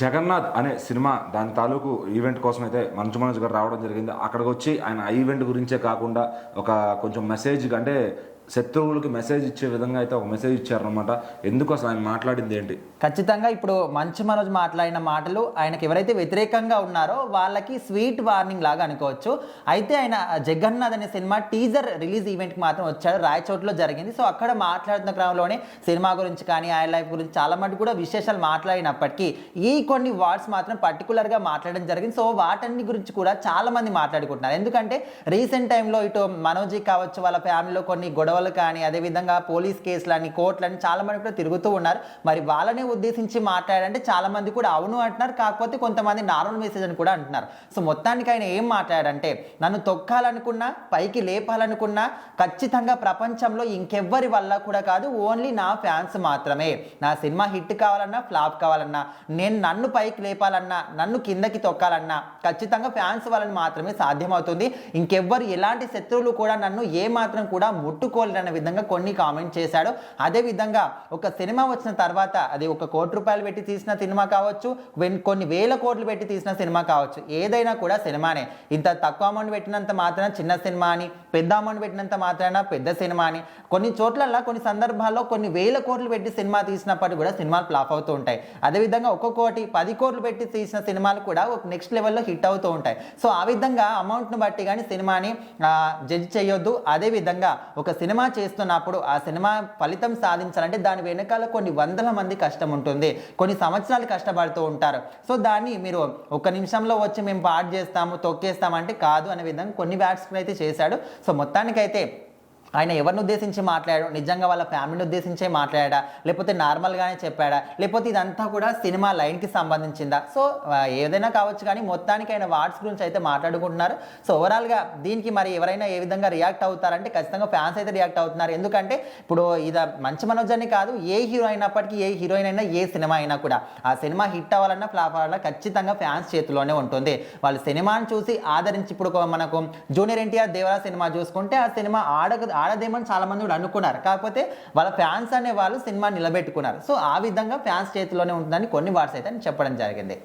జగన్నాథ్ అనే సినిమా దాని తాలూకు ఈవెంట్ కోసం అయితే మంచు మనోజ్ గారు రావడం జరిగింది. అక్కడికి వచ్చి ఆయన ఆ ఈవెంట్ గురించే కాకుండా ఒక కొంచెం మెసేజ్ అంటే శత్రువులకి మెసేజ్ ఇచ్చే విధంగా అయితే ఒక మెసేజ్ ఇచ్చారనమాట. ఎందుకు అసలు ఆయన మాట్లాడింది ఏంటి? ఖచ్చితంగా ఇప్పుడు మంచు మనోజ్ మాట్లాడిన మాటలు ఆయనకి ఎవరైతే వ్యతిరేకంగా ఉన్నారో వాళ్ళకి స్వీట్ వార్నింగ్ లాగా అనుకోవచ్చు. అయితే ఆయన జగన్నాథ్ అనే సినిమా టీజర్ రిలీజ్ ఈవెంట్కి మాత్రం వచ్చాడు, రాయచోట్లో జరిగింది. సో అక్కడ మాట్లాడుతున్న క్రమంలోనే సినిమా గురించి కానీ ఆయన లైఫ్ గురించి చాలా మటుకు కూడా విశేషాలు మాట్లాడినప్పటికీ ఈ కొన్ని వర్డ్స్ మాత్రం పర్టికులర్గా మాట్లాడడం జరిగింది. సో వాటన్ని గురించి కూడా చాలా మంది మాట్లాడుకుంటున్నారు. ఎందుకంటే రీసెంట్ టైంలో ఇటు మనోజీ కావచ్చు, వాళ్ళ ఫ్యామిలీలో కొన్ని గొడవలు కానీ అదేవిధంగా పోలీస్ కేసులని కోర్టులని చాలా మంది కూడా తిరుగుతూ ఉన్నారు. మరి వాళ్ళని ఉద్దేశించి మాట్లాడంటే చాలా మంది కూడా అవును అంటున్నారు, కాకపోతే కొంతమంది నార్మల్ మెసేజ్ అని కూడా అంటున్నారు. సో మొత్తానికి ఆయన ఏం మాట్లాడంటే, నన్ను తొక్కాలనుకున్నా పైకి లేపాలనుకున్నా ఖచ్చితంగా ప్రపంచంలో ఇంకెవ్వరి వల్ల కూడా కాదు, ఓన్లీ నా ఫ్యాన్స్ మాత్రమే. నా సినిమా హిట్ కావాలన్నా ఫ్లాప్ కావాలన్నా, నేను నన్ను పైకి లేపాలన్నా నన్ను కిందకి తొక్కాలన్నా ఖచ్చితంగా ఫ్యాన్స్ వాళ్ళని మాత్రమే సాధ్యమవుతుంది. ఇంకెవ్వరు ఎలాంటి శత్రువులు కూడా నన్ను ఏ మాత్రం కూడా ముట్టుకోలేరన్న విధంగా కొన్ని కామెంట్ చేశాడు. అదేవిధంగా ఒక సినిమా వచ్చిన తర్వాత అది 1 కోటి రూపాయలు పెట్టి తీసిన సినిమా కావచ్చు, కొన్ని వేల కోట్లు పెట్టి తీసిన సినిమా కావచ్చు, ఏదైనా కూడా సినిమానే. ఇంత తక్కువ అమౌంట్ పెట్టినంత మాత్రాన చిన్న సినిమా అని, పెద్ద అమౌంట్ పెట్టినంత మాత్రాన పెద్ద సినిమా అని, కొన్ని చోట్ల కొన్ని సందర్భాల్లో కొన్ని వేల కోట్లు పెట్టి సినిమా తీసినప్పటికీ కూడా సినిమాలు ఫ్లాప్ అవుతూ ఉంటాయి. అదేవిధంగా 1 కోటి 10 కోట్లు పెట్టి తీసిన సినిమాలు కూడా ఒక నెక్స్ట్ లెవెల్లో హిట్ అవుతూ ఉంటాయి. సో ఆ విధంగా అమౌంట్ను బట్టి కానీ సినిమాని జడ్జ్ చేయొద్దు. అదేవిధంగా ఒక సినిమా చేస్తున్నప్పుడు ఆ సినిమా ఫలితం సాధించాలంటే దాని వెనకాల కొన్ని వందల మంది కష్టం ఉంటుంది, కొన్ని సంవత్సరాలు కష్టపడుతూ ఉంటారు. సో దాన్ని మీరు 1 నిమిషంలో వచ్చి మేము పాడు చేస్తాము తొక్కేస్తామంటే కాదు అనే విధంగా కొన్ని వ్యాట్స్ని అయితే చేశాడు. సో మొత్తానికైతే ఆయన ఎవరిని ఉద్దేశించి మాట్లాడాడు, నిజంగా వాళ్ళ ఫ్యామిలీని ఉద్దేశించే మాట్లాడా, లేకపోతే నార్మల్గానే చెప్పాడా, లేకపోతే ఇదంతా కూడా సినిమా లైన్కి సంబంధించిందా? సో ఏదైనా కావచ్చు, కానీ మొత్తానికి ఆయన వార్డ్స్ గురించి అయితే మాట్లాడుకుంటున్నారు. సో ఓవరాల్గా దీనికి మరి ఎవరైనా ఏ విధంగా రియాక్ట్ అవుతారంటే ఖచ్చితంగా ఫ్యాన్స్ అయితే రియాక్ట్ అవుతున్నారు. ఎందుకంటే ఇప్పుడు ఇది మంచు మనోజ్ అని కాదు, ఏ హీరో అయినప్పటికీ, ఏ హీరోయిన్ అయినా, ఏ సినిమా అయినా కూడా ఆ సినిమా హిట్ అవ్వాలన్నా ఫ్లాప్ అవ్వాలన్నా ఖచ్చితంగా ఫ్యాన్స్ చేతిలోనే ఉంటుంది. వాళ్ళు సినిమాని చూసి ఆదరించి, ఇప్పుడు మనకు జూనియర్ ఎన్టీఆర్ దేవరా సినిమా చూసుకుంటే ఆ సినిమా ఆడదేమని చాలా మంది కూడా అనుకున్నారు, కాకపోతే వాళ్ళ ఫ్యాన్స్ అనే వాళ్ళు సినిమా నిలబెట్టుకున్నారు. సో ఆ విధంగా ఫ్యాన్స్ చేతిలోనే ఉంటుందని కొన్ని వార్డ్స్ అయితే చెప్పడం జరిగింది.